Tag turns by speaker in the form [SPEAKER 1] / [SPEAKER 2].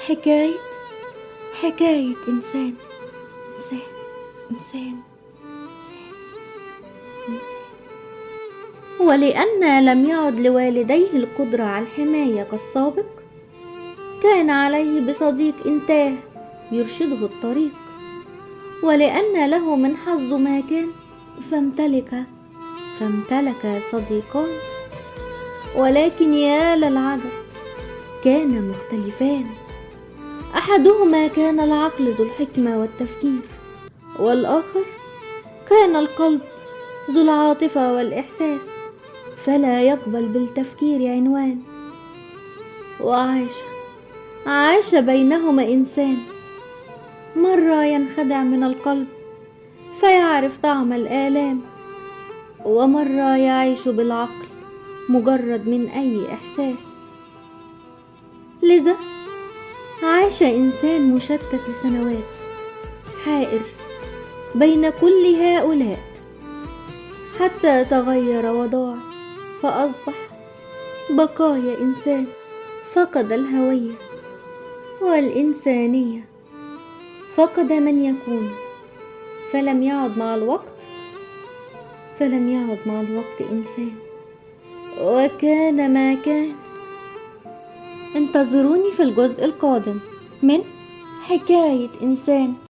[SPEAKER 1] حكاية حكاية إنسان إنسان إنسان إنسان إنسان. ولأن لم يعد لوالديه القدرة على الحماية كالسابق، كان عليه بصديق إنتاه يرشده الطريق. ولأن له من حظ ما كان، فامتلك صديقان، ولكن يا للعجب، كانا مختلفان. أحدهما كان العقل ذو الحكمة والتفكير، والآخر كان القلب ذو العاطفة والإحساس، فلا يقبل بالتفكير عنوان. وعاش بينهما إنسان، مرة ينخدع من القلب فيعرف طعم الآلام، ومرة يعيش بالعقل مجرد من أي إحساس. لذا عاش إنسان مشتت لسنوات، حائر بين كل هؤلاء، حتى تغير وضاع، فأصبح بقايا إنسان فقد الهوية والإنسانية، فقد من يكون، فلم يعد مع الوقت إنسان، وكان ما كان. انتظروني في الجزء القادم من حكاية إنسان.